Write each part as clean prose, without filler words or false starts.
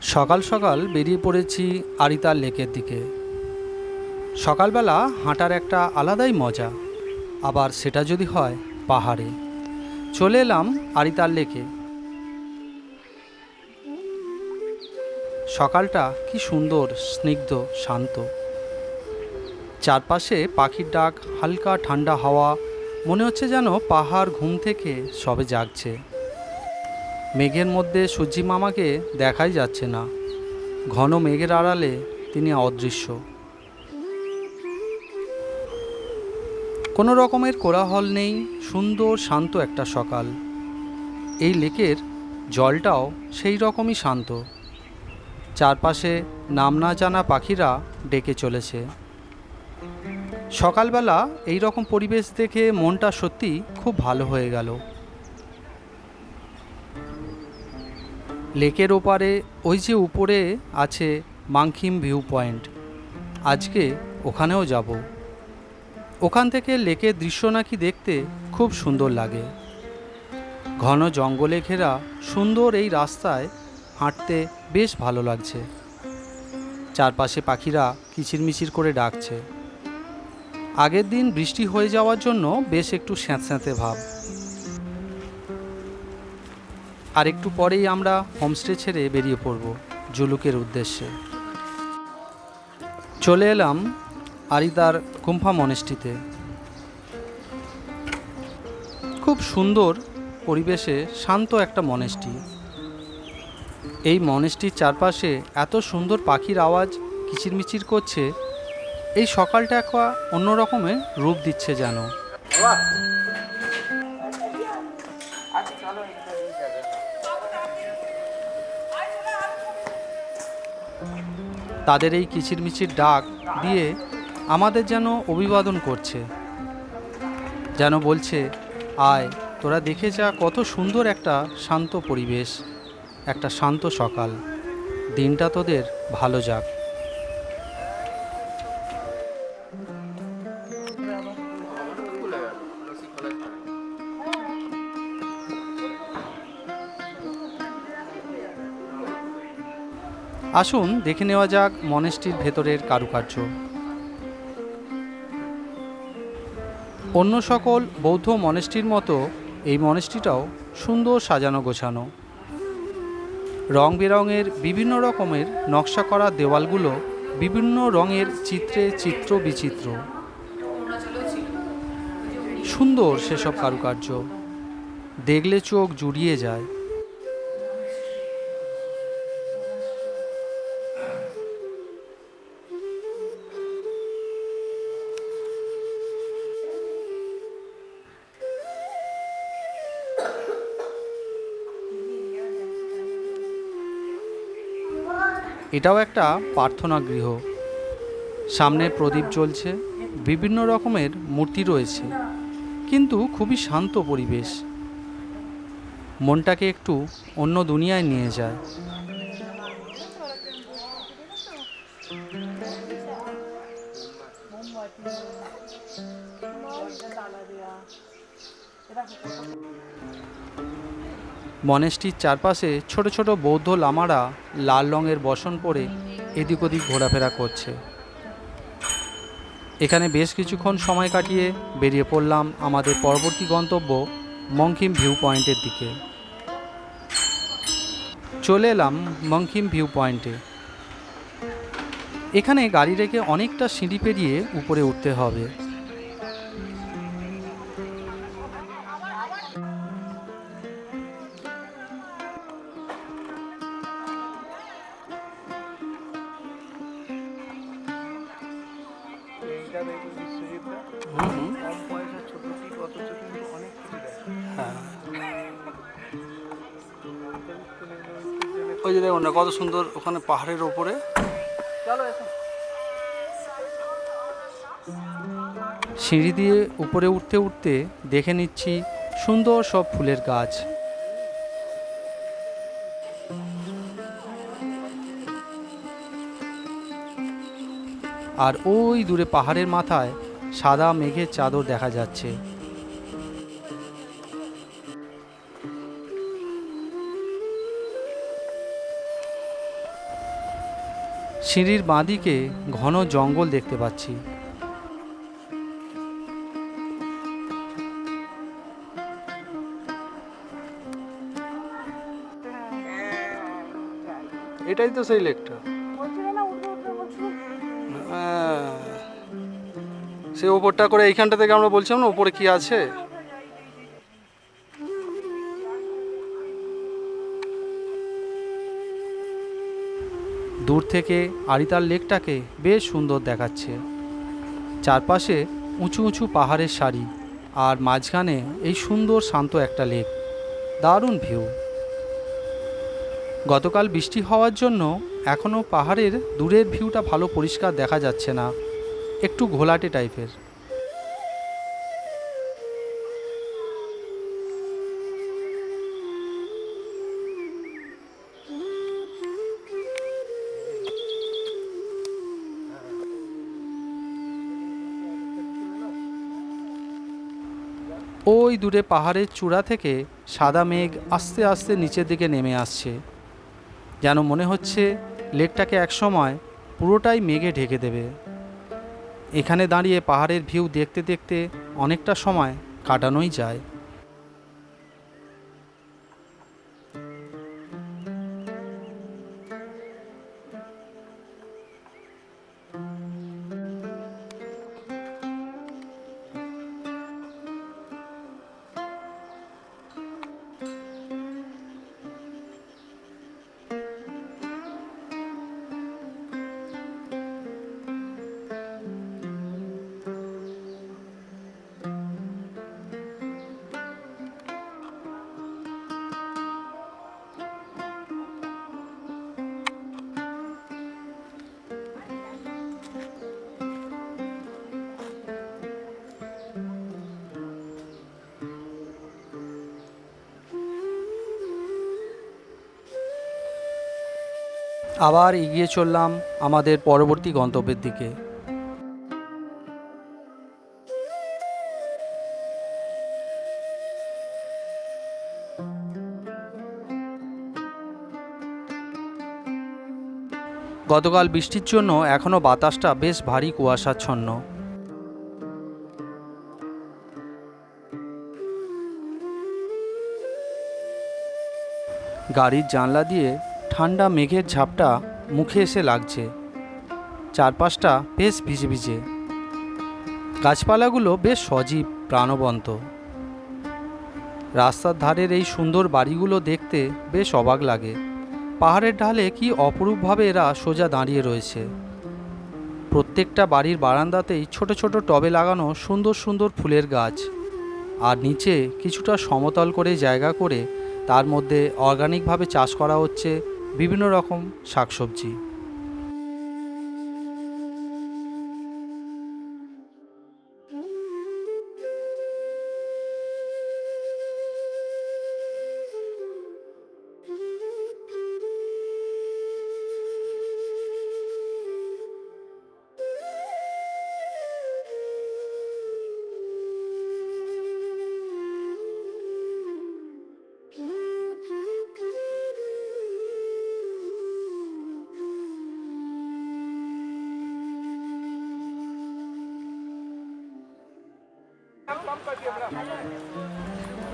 সকাল সকাল বেরিয়ে পড়েছি আরিতার লেকের দিকে। সকালবেলা হাঁটার একটা আলাদাই মজা, আবার সেটা যদি হয় পাহাড়ে। চলে এলাম আরিতার লেকে। সকালটা কি সুন্দর, স্নিগ্ধ, শান্ত। চারপাশে পাখির ডাক, হালকা ঠান্ডা হাওয়া, মনে হচ্ছে যেন পাহাড় ঘুম থেকে সবে জাগছে। মেঘের মধ্যে সূর্যি মামাকে দেখাই যাচ্ছে না, ঘন মেঘের আড়ালে তিনি অদৃশ্য। কোনো রকমের কোলাহল নেই, সুন্দর শান্ত একটা সকাল। এই লেকের জলটাও সেই রকমই শান্ত। চারপাশে নাম না জানা পাখিরা ডেকে চলেছে। সকালবেলা এই রকম পরিবেশ দেখে মনটা সত্যি খুব ভালো হয়ে গেল। লেকের ওপারে ওই যে উপরে আছে মাংখিম ভিউ পয়েন্ট, আজকে ওখানেও যাব। ওখান থেকে লেকের দৃশ্য নাকি দেখতে খুব সুন্দর লাগে। ঘন জঙ্গলে ঘেরা সুন্দর এই রাস্তায় হাঁটতে বেশ ভালো লাগছে। চারপাশে পাখিরা কিচিরমিচির করে ডাকছে। আগের দিন বৃষ্টি হয়ে যাওয়ার জন্য বেশ একটু স্যাঁতস্যাঁতে ভাব। আর একটু পরেই আমরা হোমস্টে ছেড়ে বেরিয়ে পড়ব জুলুকের উদ্দেশ্যে। চলে এলাম আরিতার গুম্ফা মনেস্ট্রিতে। খুব সুন্দর পরিবেশে শান্ত একটা মনেস্ট্রি। এই মনেস্ট্রির চারপাশে এত সুন্দর পাখির আওয়াজ কিচিরমিচির করছে, এই সকালটা একটা অন্য রকমের রূপ দিচ্ছে যেন। তাদের এই কিচিরমিচির ডাক দিয়ে আমাদের যেন অভিবাদন করছে, যেন বলছে, আয় তোরা দেখে যা কত সুন্দর একটা শান্ত পরিবেশ, একটা শান্ত সকাল, দিনটা তোদের ভালো যাক। আসুন দেখে নেওয়া যাক মনেস্ট্রির ভেতরের কারুকার্য। অন্য সকল বৌদ্ধ মনেস্ট্রির মতো এই মনেস্ট্রিটাও সুন্দর সাজানো গোছানো। রং বেরঙের বিভিন্ন রকমের নকশা করা দেওয়ালগুলো বিভিন্ন রঙের চিত্রে চিত্র বিচিত্র। সুন্দর সেসব কারুকার্য, দেখলে চোখ জুড়িয়ে যায়। এটাও একটা প্রার্থনা গৃহ। সামনে প্রদীপ জ্বলছে, বিভিন্ন রকমের মূর্তি রয়েছে, কিন্তু খুবই শান্ত পরিবেশ। মনটাকে একটু অন্য দুনিয়ায় নিয়ে যায়। মনেস্ট্রির চারপাশে ছোট ছোট বৌদ্ধ লামারা লাল রঙের বসন পরে এদিক ওদিক ঘোরাফেরা করছে। এখানে বেশ কিছুক্ষণ সময় কাটিয়ে বেরিয়ে পড়লাম আমাদের পরবর্তী গন্তব্য মাংখিম ভিউ পয়েন্টের দিকে। চলে এলাম মাংখিম ভিউ পয়েন্টে। এখানে গাড়ি রেখে অনেকটা সিঁড়ি পেরিয়ে উপরে উঠতে হবে। ওই যে দেখুন না কত সুন্দর, ওখানে পাহাড়ের ওপরে। সিঁড়ি দিয়ে উপরে উঠতে উঠতে দেখে নিচ্ছি সুন্দর সব ফুলের গাছ। আর ওই দূরে পাহাড়ের মাথায় সাদা মেঘের চাদর দেখা যাচ্ছে। সিঁড়ির বাঁদিকে ঘন জঙ্গল দেখতে পাচ্ছি। এটাই তো সেই লেকটা। সে ওপরটা করে এইখানটা থেকে আমরা বলছিলাম না ওপরে কি আছে। দূর থেকে আরিতার লেকটাকে বেশ সুন্দর দেখাচ্ছে। চারপাশে উঁচু উঁচু পাহাড়ের সারি, আর মাঝখানে এই সুন্দর শান্ত একটা লেক। দারুণ ভিউ। গতকাল বৃষ্টি হওয়ার জন্য এখনও পাহাড়ের দূরের ভিউটা ভালো পরিষ্কার দেখা যাচ্ছে না, একটু ঘোলাটে টাইপের। ওই দূরে পাহাড়ের চূড়া থেকে সাদা মেঘ আস্তে আস্তে নিচের দিকে নেমে আসছে, যেন মনে হচ্ছে লেকটাকে একসময় পুরোটাই মেঘে ঢেকে দেবে। এখানে দাঁড়িয়ে পাহাড়ের ভিউ দেখতে দেখতে অনেকটা সময় কাটানোই যায়। আবার এগিয়ে চললাম আমাদের পরবর্তী গন্তব্যের দিকে। গতকাল বৃষ্টির জন্য এখনও বাতাসটা বেশ ভারী কুয়াশাচ্ছন্ন। গাড়ির জানলা দিয়ে ঠান্ডা মেঘের ঝাপটা মুখে এসে লাগছে। চারপাশটা বেশ ভিজে ভিজে, গাছপালাগুলো বেশ সজীব প্রাণবন্ত। রাস্তার ধারের এই সুন্দর বাড়িগুলো দেখতে বেশ অবাক লাগে। পাহাড়ের ঢালে কি অপরূপভাবে এরা সোজা দাঁড়িয়ে রয়েছে। প্রত্যেকটা বাড়ির বারান্দাতেই ছোট ছোট টবে লাগানো সুন্দর সুন্দর ফুলের গাছ, আর নিচে কিছুটা সমতল করে জায়গা করে তার মধ্যে অর্গানিকভাবে চাষ করা হচ্ছে বিভিন্ন রকম শাকসবজি।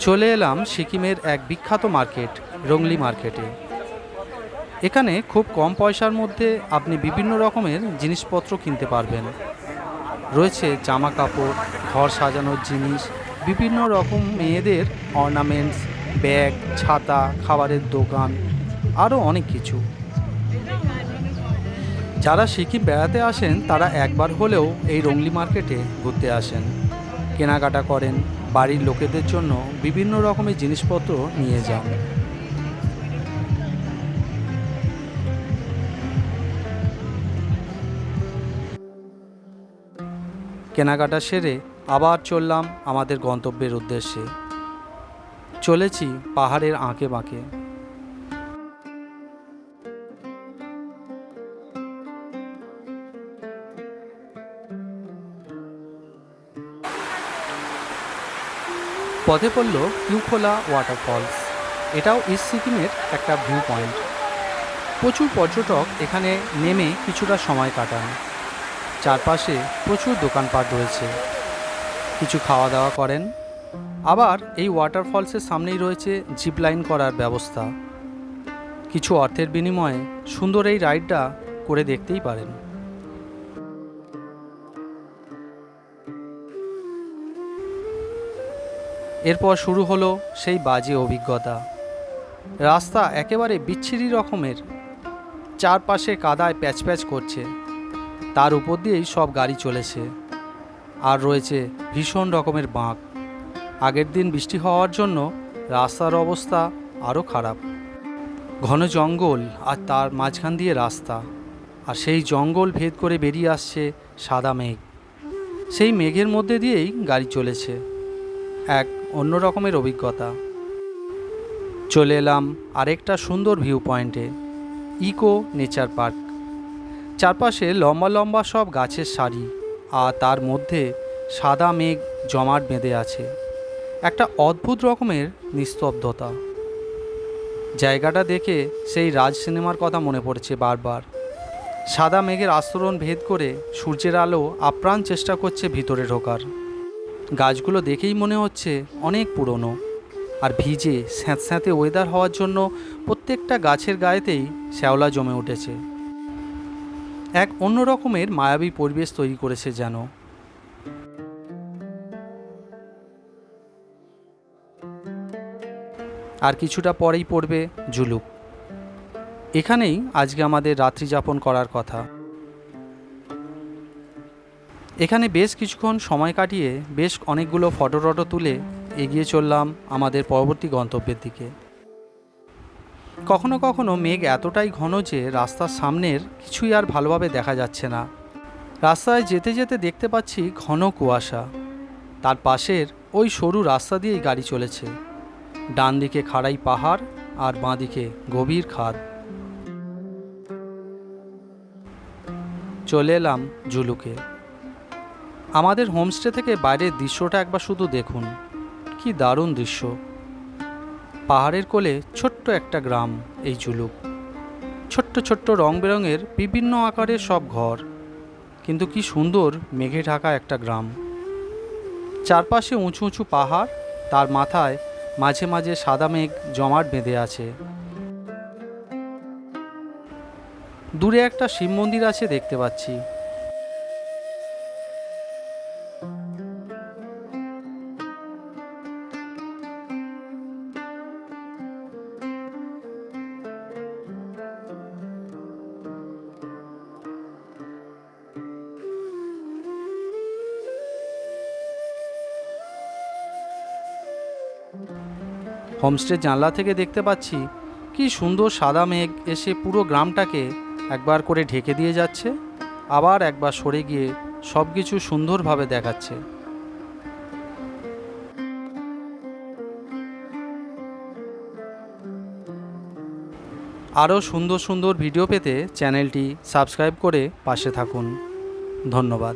চলে এলাম সিকিমের এক বিখ্যাত মার্কেট রংলি মার্কেটে। এখানে খুব কম পয়সার মধ্যে আপনি বিভিন্ন রকমের জিনিসপত্র কিনতে পারবেন। রয়েছে জামা কাপড়, ঘর সাজানোর জিনিস, বিভিন্ন রকম মেয়েদের অর্নামেন্টস, ব্যাগ, ছাতা, খাবারের দোকান, আরও অনেক কিছু। যারা সিকিম বেড়াতে আসেন তারা একবার হলেও এই রংলি মার্কেটে ঘুরতে আসেন, কেনাকাটা করেন, বাড়ির লোকেদের জন্য বিভিন্ন রকমের জিনিসপত্র নিয়ে যান। কেনাকাটা সেরে আবার চললাম আমাদের গন্তব্যের উদ্দেশ্যে। চলেছি পাহাড়ের আঁকে বাঁকে। পথে পড়ল কিউখোলা ওয়াটারফলস। এটাও ইস্ট সিকিমের একটা ভিউ পয়েন্ট। প্রচুর পর্যটক এখানে নেমে কিছুটা সময় কাটান। চারপাশে প্রচুর দোকানপাট রয়েছে, কিছু খাওয়া দাওয়া করেন। আবার এই ওয়াটারফলসের সামনেই রয়েছে জিপ লাইন করার ব্যবস্থা। কিছু অর্থের বিনিময়ে সুন্দর এই রাইডটা করে দেখতেই পারেন। এরপর শুরু হলো সেই বাজে অভিজ্ঞতা। রাস্তা একেবারে বিচ্ছিরি রকমের, চারপাশে কাদায় প্যাচ প্যাচ করছে, তার উপর দিয়েই সব গাড়ি চলেছে। আর রয়েছে ভীষণ রকমের বাঁক। আগের দিন বৃষ্টি হওয়ার জন্য রাস্তার অবস্থা আরও খারাপ। ঘন জঙ্গল আর তার মাঝখান দিয়ে রাস্তা, আর সেই জঙ্গল ভেদ করে বেরিয়ে আসছে সাদা মেঘ। সেই মেঘের মধ্যে দিয়েই গাড়ি চলেছে। এক অন্য রকমের অভিজ্ঞতা। চলে এলাম আরেকটা সুন্দর ভিউ পয়েন্টে, ইকো নেচার পার্ক। চারপাশে লম্বা লম্বা সব গাছের সারি, আর তার মধ্যে সাদা মেঘ জমাট বেঁধে আছে। একটা অদ্ভুত রকমের নিস্তব্ধতা। জায়গাটা দেখে সেই রাজ সিনেমার কথা মনে পড়ছে বারবার। সাদা মেঘের আস্তরণ ভেদ করে সূর্যের আলো আপ্রাণ চেষ্টা করছে ভিতরে ঢোকার। গাছগুলো দেখেই মনে হচ্ছে অনেক পুরনো, আর ভিজে স্যাঁতস্যাঁতে ওয়েদার হওয়ার জন্য প্রত্যেকটা গাছের গায়েতেই শ্যাওলা জমে উঠেছে। এক অন্য রকমের মায়াবী পরিবেশ তৈরি করেছে যেন। আর কিছুটা পরেই পড়বে ঝুলুক। এখানেই আজকে আমাদের রাত্রি যাপন করার কথা। এখানে বেশ কিছুক্ষণ সময় কাটিয়ে বেশ অনেকগুলো ফটো তুলে এগিয়ে চললাম আমাদের পরবর্তী গন্তব্যের দিকে। কখনো কখনো মেঘ এতটাই ঘন যে রাস্তার সামনের কিছুই আর ভালোভাবে দেখা যাচ্ছে না। রাস্তায় যেতে যেতে দেখতে পাচ্ছি ঘন কুয়াশা। তার পাশের ওই সরু রাস্তা দিয়েই গাড়ি চলেছে। ডান দিকে খাড়াই পাহাড়, আর বাঁ দিকে গভীর খাদ। চলে এলাম ঝুলুকে। আমাদের হোমস্টে থেকে বাইরের দৃশ্যটা একবার শুধু দেখুন, কি দারুণ দৃশ্য। পাহাড়ের কোলে ছোট্ট একটা গ্রাম এই ঝুলুক। ছোট্ট ছোট্ট রং বেরঙের বিভিন্ন আকারের সব ঘর, কিন্তু কি সুন্দর মেঘে ঢাকা একটা গ্রাম। চারপাশে উঁচু উঁচু পাহাড়, তার মাথায় মাঝে মাঝে সাদা মেঘ জমাট বেঁধে আছে। দূরে একটা শিব মন্দির আছে দেখতে পাচ্ছি। হোমস্টের জানলা থেকে দেখতে পাচ্ছি কি সুন্দর সাদা মেঘ এসে পুরো গ্রামটাকে একবার করে ঢেকে দিয়ে যাচ্ছে, আবার একবার সরে গিয়ে সব কিছু সুন্দরভাবে দেখাচ্ছে। আরও সুন্দর সুন্দর ভিডিও পেতে চ্যানেলটি সাবস্ক্রাইব করে পাশে থাকুন। ধন্যবাদ।